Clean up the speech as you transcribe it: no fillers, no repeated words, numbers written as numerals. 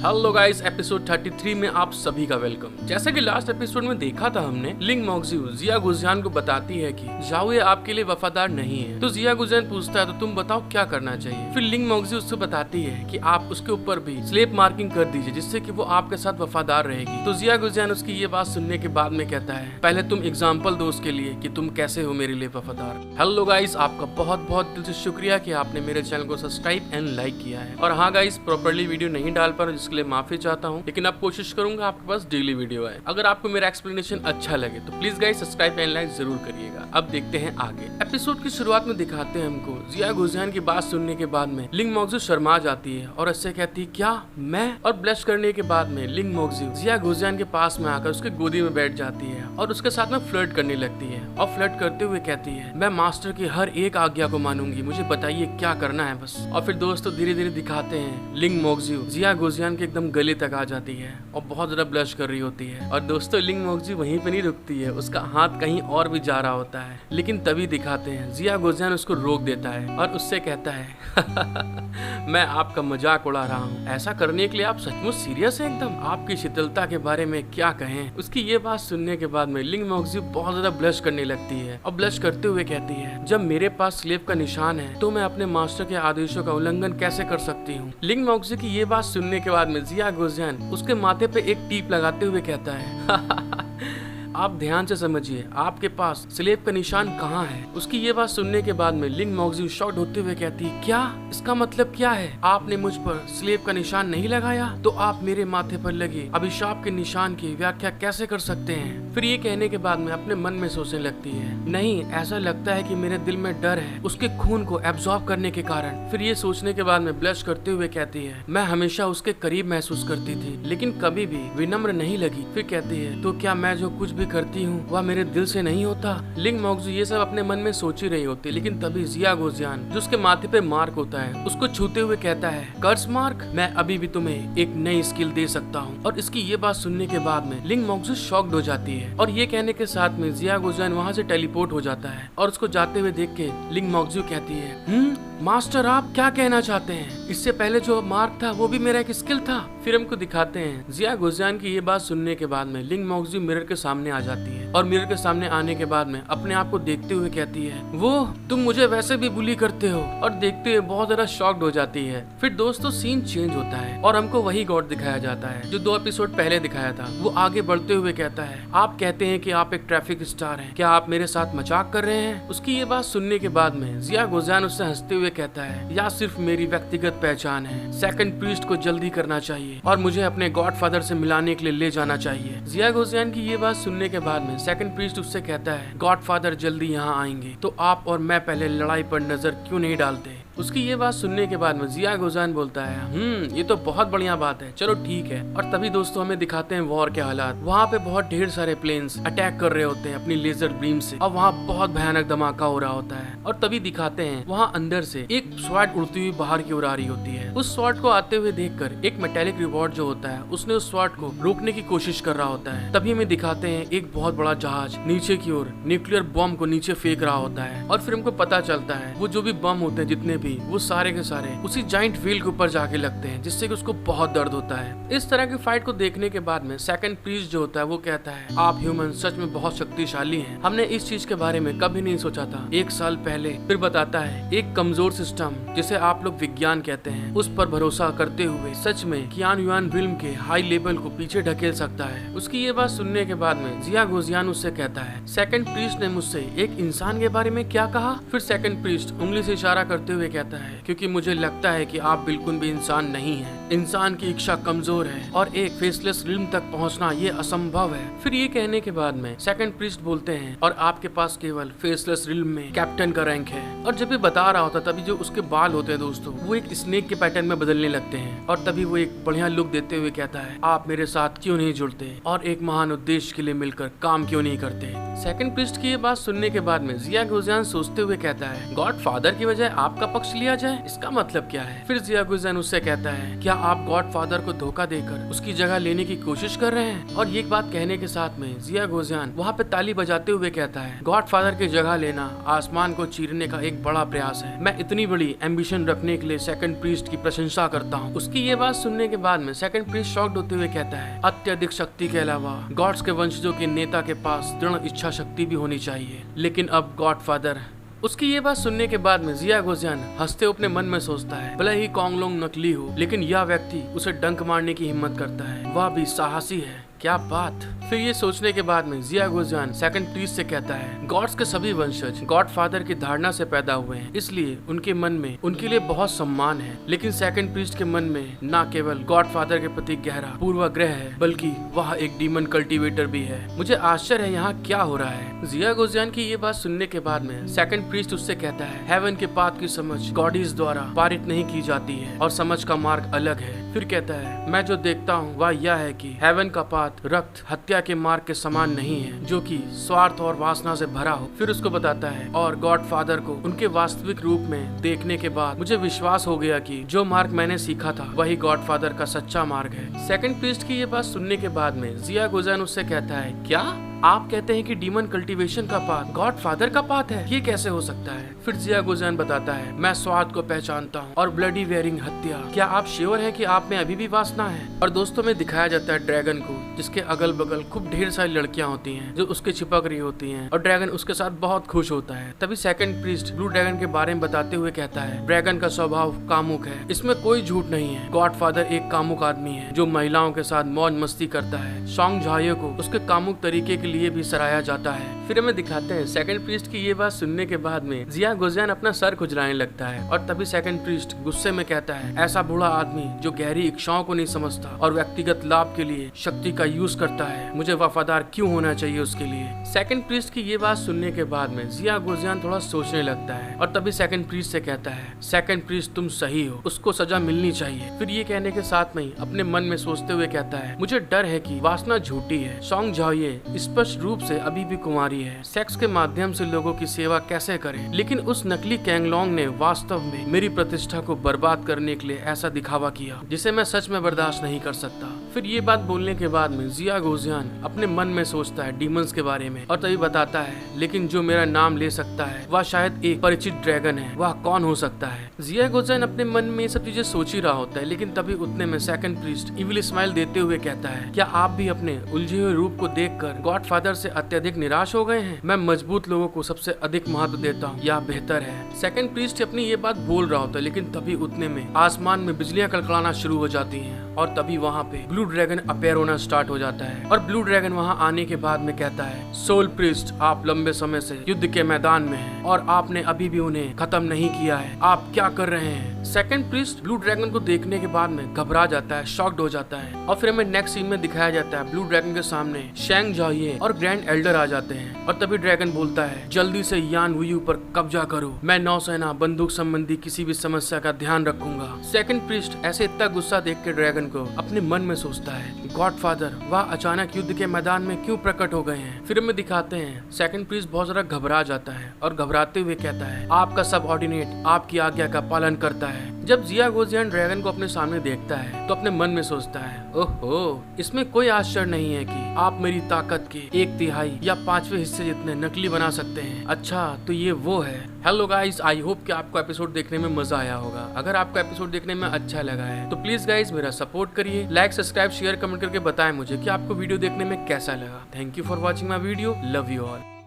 Hello guys, episode 33 में आप सभी का वेलकम। जैसा कि लास्ट एपिसोड में देखा था हमने, लिंग मोक्जिउ जिया गुजियान को बताती है कि जाओये आपके लिए वफादार नहीं है। तो जिया गुजियान पूछता है तो तुम बताओ क्या करना चाहिए। फिर लिंग मोक्जिउ उससे बताती है कि आप उसके ऊपर भी स्लेब मार्किंग कर दीजिए जिससे कि वो आपके साथ वफादार रहेगी। तो जिया गुजियान उसकी ये बात सुनने के बाद में कहता है पहले तुम एग्जाम्पल दो उसके लिए कि तुम कैसे हो मेरे लिए वफादार। हेलो गाइस, आपका बहुत बहुत दिल से शुक्रिया कि आपने मेरे चैनल को सब्सक्राइब एंड लाइक किया है। और हाँ गाइस, प्रॉपर्ली वीडियो नहीं डाल पा रहा जिसके लिए माफी चाहता हूँ, लेकिन अब कोशिश करूंगा आपके पास डेली वीडियो आए। अगर आपको मेरा एक्सप्लेनेशन अच्छा लगे तो please guys subscribe and like जरूर करिएगा। अब देखते हैं आगे। एपिसोड की शुरुआत में दिखाते हैं हमको जिया गुजियान की बात सुनने के बाद में लिंग मोक्जिउ शर्मा जाती है और उससे कहती है क्या मैं, और ब्लश करने के बाद में लिंग मोक्जिउ जिया गुजियान के पास में आकर उसके गोदी में बैठ जाती है और उसके साथ में फ्लर्ट करने लगती है। और फ्लर्ट करते हुए कहती है मैं मास्टर की हर एक आज्ञा को मानूंगी, मुझे बताइए क्या करना है बस। और फिर दोस्तों धीरे धीरे दिखाते हैं लिंग मोक्जिउ जिया गुजियान के एकदम गले तक आ जाती है और बहुत ज्यादा ब्लश कर रही होती है। और दोस्तों लिंग मोक्जिउ वहीं पे नहीं रुकती है, उसका हाथ कहीं और भी जा रहा होता है। लेकिन तभी दिखाते हैं जिया गुजियान उसको रोक देता है और उससे कहता है मैं आपका मजाक उड़ा रहा हूँ, ऐसा करने के लिए आप सचमुच सीरियस हैं एकदम, आपकी शीतलता के बारे में क्या कहें। उसकी ये बात सुनने के बाद में लिंग मोक्जिउ बहुत ज्यादा ब्लश करने लगती है और ब्लश करते हुए कहती है जब मेरे पास स्लेव का निशान है तो मैं अपने मास्टर के आदेशों का उल्लंघन कैसे कर सकती हूँ। लिंग मोक्जिउ की ये बात सुनने के बाद में जिया गुजियान उसके माथे पे एक टीप लगाते हुए कहता है आप ध्यान से समझिए आपके पास स्लेब का निशान कहाँ है। उसकी ये बात सुनने के बाद में लिंग मोक्जिउ शॉक्ड होते हुए कहती है क्या, इसका मतलब क्या है, आपने मुझ पर स्लेब का निशान नहीं लगाया तो आप मेरे माथे पर लगे अभिशाप के निशान की व्याख्या कैसे कर सकते हैं। फिर ये कहने के बाद में अपने मन में सोचने लगती है नहीं, ऐसा लगता है कि मेरे दिल में डर है उसके खून को एब्जॉर्ब करने के कारण। फिर ये सोचने के बाद में ब्लश करते हुए कहती है मैं हमेशा उसके करीब महसूस करती थी लेकिन कभी भी विनम्र नहीं लगी। फिर कहती है तो क्या मैं जो कुछ भी करती हूँ वह मेरे दिल से नहीं होता। लिंग मोक्जिउ ये सब अपने मन में सोच ही रही होती, लेकिन तभी जिया गुजियान जो उसके माथे पे मार्क होता है उसको छूते हुए कहता है कर्स मार्क, मैं अभी भी तुम्हें एक नई स्किल दे सकता हूँ। और इसकी ये बात सुनने के बाद में लिंग मोक्जिउ शॉक्ड हो जाती है और ये कहने के साथ में जिया गुजियान वहाँ से टेलीपोर्ट हो जाता है। और उसको जाते हुए देख के लिंग मोक्जिउ कहती है मास्टर आप क्या कहना चाहते हैं, इससे पहले जो मार्क था वो भी मेरा एक स्किल था। फिर हमको दिखाते हैं जिया गुजियान की ये बात सुनने के बाद में लिंग मोक्जिउ मिरर के सामने आ जाती है और मिरर के सामने आने के बाद में अपने आप को देखते हुए कहती है वो तुम मुझे वैसे भी बुली करते हो। और देखते हुए बहुत ज्यादा शॉक्ड हो जाती है। फिर दोस्तों सीन चेंज होता है और हमको वही गॉड दिखाया जाता है जो 2 एपिसोड पहले दिखाया था। वो आगे बढ़ते हुए कहता है आप कहते हैं कि आप एक ट्रैफिक स्टार हैं, क्या आप मेरे साथ मजाक कर रहे हैं। उसकी ये बात सुनने के बाद में जिया गुजियान उससे हंसते हुए कहता है या सिर्फ मेरी व्यक्तिगत पहचान है, सेकंड प्रीस्ट को जल्दी करना चाहिए और मुझे अपने गॉडफादर से मिलाने के लिए ले जाना चाहिए। जिया गुजियान की ये बात सुनने के बाद में सेकंड प्रीस्ट उससे कहता है गॉडफादर जल्दी यहाँ आएंगे तो आप और मैं पहले लड़ाई पर नजर क्यों नहीं डालते। उसकी ये बात सुनने के बाद में जिया गुजियान बोलता है ये तो बहुत बढ़िया बात है, चलो ठीक है। और तभी दोस्तों हमें दिखाते हैं वॉर के हालात। वहाँ पे बहुत ढेर सारे प्लेन्स अटैक कर रहे होते हैं अपनी लेजर बीम से और वहाँ बहुत भयानक धमाका हो रहा होता है। और तभी दिखाते हैं वहाँ अंदर से एक स्वॉर्ड उड़ती हुई बाहर की ओर आ रही होती है। उस स्वॉर्ड को आते हुए देखकर एक मेटेलिक रिवॉर्ड जो होता है उसने उस स्वॉर्ड को रोकने की कोशिश कर रहा होता है। तभी हमें दिखाते हैं एक बहुत बड़ा जहाज नीचे की ओर न्यूक्लियर बॉम्ब को नीचे फेंक रहा होता है। और फिर हमको पता चलता है वो जो भी बम होते हैं जितने भी, वो सारे के सारे उसी जाइंट व्हील के ऊपर जाके लगते हैं जिससे कि उसको बहुत दर्द होता है। इस तरह की फाइट को देखने के बाद में सेकंड प्रीस्ट जो होता है वो कहता है आप ह्यूमन सच में बहुत शक्तिशाली हैं, हमने इस चीज के बारे में कभी नहीं सोचा था 1 साल पहले। फिर बताता है एक कमजोर सिस्टम जिसे आप लोग विज्ञान कहते हैं उस पर भरोसा करते हुए सच में कियान युआन फिल्म के हाई लेवल को पीछे ढकेल सकता है। उसकी ये बात सुनने के बाद में जिया गुजियान उससे कहता है सेकंड प्रीस्ट ने मुझसे एक इंसान के बारे में क्या कहा। फिर सेकंड प्रीस्ट उंगली से इशारा करते हुए कहता है क्योंकि मुझे लगता है कि आप बिल्कुल भी इंसान नहीं हैं। इंसान की इच्छा कमजोर है और एक फेसलेस रिल्म तक पहुंचना ये असंभव है। फिर ये कहने के बाद में सेकंड प्रीस्ट बोलते हैं और आपके पास केवल फेसलेस रिल्म में कैप्टन का रैंक है। और जब ये बता रहा होता तभी जो उसके बाल होते हैं दोस्तों वो एक स्नेक के पैटर्न में बदलने लगते हैं। और तभी वो एक बढ़िया लुक देते हुए कहता है आप मेरे साथ क्यों नहीं जुड़ते और एक महान उद्देश्य के लिए मिलकर काम क्यों नहीं करते। सेकंड प्रीस्ट की ये बात सुनने के बाद में जिया गुजियान सोचते हुए कहता है गॉड फादर की बजाय आपका पक्ष लिया जाए, इसका मतलब क्या है। फिर जिया गुजियान उससे कहता है क्या आप गॉड फादर को धोखा देकर उसकी जगह लेने की कोशिश कर रहे हैं। और ये बात कहने के साथ में जिया गुजियान वहाँ पे ताली बजाते हुए कहता है गॉड फादर की जगह लेना आसमान को चीरने का एक बड़ा प्रयास है, मैं इतनी बड़ी एम्बिशन रखने के लिए सेकंड प्रीस्ट की प्रशंसा करता हूँ। उसकी ये बात सुनने के बाद में सेकंड प्रीस्ट शॉक्ड होते हुए कहता है, अत्यधिक शक्ति के अलावा गॉड्स के वंशजों के नेता के पास दृढ़ इच्छा शक्ति भी होनी चाहिए। लेकिन अब गॉडफादर। उसकी ये बात सुनने के बाद में जिया गुजियान हंसते अपने मन में सोचता है, भले ही कॉन्गलोंग नकली हो, लेकिन यह व्यक्ति उसे डंक मारने की हिम्मत करता है, वह भी साहसी है। क्या बात। फिर ये सोचने के बाद में जिया गुजियान सेकंड प्रीस्ट से कहता है, गॉड्स के सभी वंशज गॉडफादर की धारणा से पैदा हुए हैं, इसलिए उनके मन में उनके लिए बहुत सम्मान है। लेकिन सेकंड प्रीस्ट के मन में न केवल गॉडफादर के प्रति गहरा पूर्वाग्रह है, बल्कि वह एक डीमन कल्टीवेटर भी है। मुझे आश्चर्य है यहाँ क्या हो रहा है। जिया गुजियान की ये बात सुनने के बाद में सेकंड प्रीस्ट उससे कहता है, हेवन के पाथ की समझ गॉडीज द्वारा पारित नहीं की जाती है और समझ का मार्ग अलग है। फिर कहता है, मैं जो देखता हूँ वह यह है कि हेवन का पाथ रक्त हत्या के मार्ग के समान नहीं है, जो कि स्वार्थ और वासना से भरा हो। फिर उसको बताता है, और गॉडफादर को उनके वास्तविक रूप में देखने के बाद मुझे विश्वास हो गया कि जो मार्ग मैंने सीखा था वही गॉडफादर का सच्चा मार्ग है। सेकंड प्रीस्ट की ये बात सुनने के बाद में जिया गुजियान उससे कहता है, क्या आप कहते हैं कि डीमन कल्टीवेशन का पाथ गॉडफादर का पाथ है? ये कैसे हो सकता है? फिर जिया गुजियान बताता है, मैं स्वाद को पहचानता हूँ और ब्लडी वेयरिंग हत्या। क्या आप श्योर हैं कि आप में अभी भी वासना है? और दोस्तों में दिखाया जाता है ड्रैगन को, जिसके अगल बगल खूब ढेर सारी लड़कियां होती हैं जो उसके चिपक रही होती हैं, और ड्रैगन उसके साथ बहुत खुश होता है। तभी सेकंड प्रीस्ट ब्लू ड्रैगन के बारे में बताते हुए कहता है, ड्रैगन का स्वभाव कामुक है, इसमें कोई झूठ नहीं है। गॉडफादर एक कामुक आदमी है जो महिलाओं के साथ मौज मस्ती करता है। सॉन्ग झाइयो को उसके कामुक तरीके के लिए भी सराहा जाता है। फिर हमें दिखाते हैं सेकंड प्रीस्ट की ये बात सुनने के बाद में जिया गुजियान अपना सर खुजलाने लगता है, और तभी सेकंड प्रीस्ट गुस्से में कहता है, ऐसा बूढ़ा आदमी जो गहरी इच्छाओं को नहीं समझता और व्यक्तिगत लाभ के लिए शक्ति का यूज करता है, मुझे वफादार क्यों होना चाहिए उसके लिए। सेकंड प्रीस्ट की ये बात सुनने के बाद में जिया गुजियान थोड़ा सोचने लगता है, और तभी सेकंड प्रीस्ट से कहता है, सेकंड प्रीस्ट तुम सही हो, उसको सजा मिलनी चाहिए। फिर ये कहने के साथ में अपने मन में सोचते हुए कहता है, मुझे डर है कि वासना झूठी है। सॉन्ग झाइयो स्पष्ट रूप से अभी भी कुमारी है, सेक्स के माध्यम से लोगों की सेवा कैसे करें, लेकिन उस नकली कैंगलोंग ने वास्तव में मेरी प्रतिष्ठा को बर्बाद करने के लिए ऐसा दिखावा किया जिसे मैं सच में बर्दाश्त नहीं कर सकता। फिर ये बात बोलने के बाद में जिया गुजियान अपने मन में सोचता है डीमंस के बारे में, और तभी बताता है, लेकिन जो मेरा नाम ले सकता है वह शायद एक परिचित ड्रैगन है, वह कौन हो सकता है। जिया गुजियान अपने मन में ये सब चीजें सोच ही रहा होता है, लेकिन तभी उतने में सेकंड प्रीस्ट इविल स्माइल देते हुए कहता है, क्या आप भी अपने उलझे हुए रूप को देखकर गॉडफादर से अत्यधिक निराश हो गए हैं? मैं मजबूत लोगों को सबसे अधिक महत्व देता हूँ, यह बेहतर है। सेकंड प्रीस्ट अपनी ये बात बोल रहा होता है, लेकिन तभी उतने में आसमान में बिजलियां कड़कड़ाना शुरू हो जाती हैं, और तभी वहाँ पे ब्लू ड्रैगन अपीयर होना स्टार्ट हो जाता है। और ब्लू ड्रैगन वहाँ आने के बाद में कहता है, सोल प्रीस्ट आप लंबे समय से युद्ध के मैदान में हैं और आपने अभी भी उन्हें खत्म नहीं किया है, आप क्या कर रहे हैं? सेकंड प्रीस्ट ब्लू ड्रैगन को देखने के बाद में घबरा जाता है, शॉक्ड हो जाता है। और फिर हमें नेक्स्ट सीन में दिखाया जाता है ब्लू ड्रैगन के सामने शैंग झाइयो और ग्रैंड एल्डर आ जाते हैं, और तभी ड्रैगन बोलता है, जल्दी से यान वुयू पर कब्जा करो, मैं नौसेना बंदूक संबंधी किसी भी समस्या का ध्यान रखूंगा। सेकंड प्रीस्ट ऐसे इतना गुस्सा देख के ड्रैगन को अपने मन में सोचता है, गॉडफादर वह अचानक युद्ध के मैदान में क्यों प्रकट हो गए हैं। फिर हमें दिखाते हैं सेकंड प्रीस्ट बहुत ज्यादा घबरा जाता है और घबराते हुए कहता है, आपका सबऑर्डिनेट आपकी आज्ञा का पालन करता है। जब जिया गुजियान ड्रैगन को अपने सामने देखता है तो अपने मन में सोचता है, ओहो, इसमें कोई आश्चर्य नहीं है कि आप मेरी ताकत के 1/3 या 5वें हिस्से जितने नकली बना सकते हैं। अच्छा, तो ये वो है। हेलो गाइस, आई होप कि आपको एपिसोड देखने में मजा आया होगा। अगर आपको एपिसोड देखने में अच्छा लगा है तो प्लीज गाइस मेरा सपोर्ट करिए, लाइक सब्सक्राइब शेयर कमेंट करके बताएं मुझे कि आपको वीडियो देखने में कैसा लगा। Thank you for watching my video, love you all.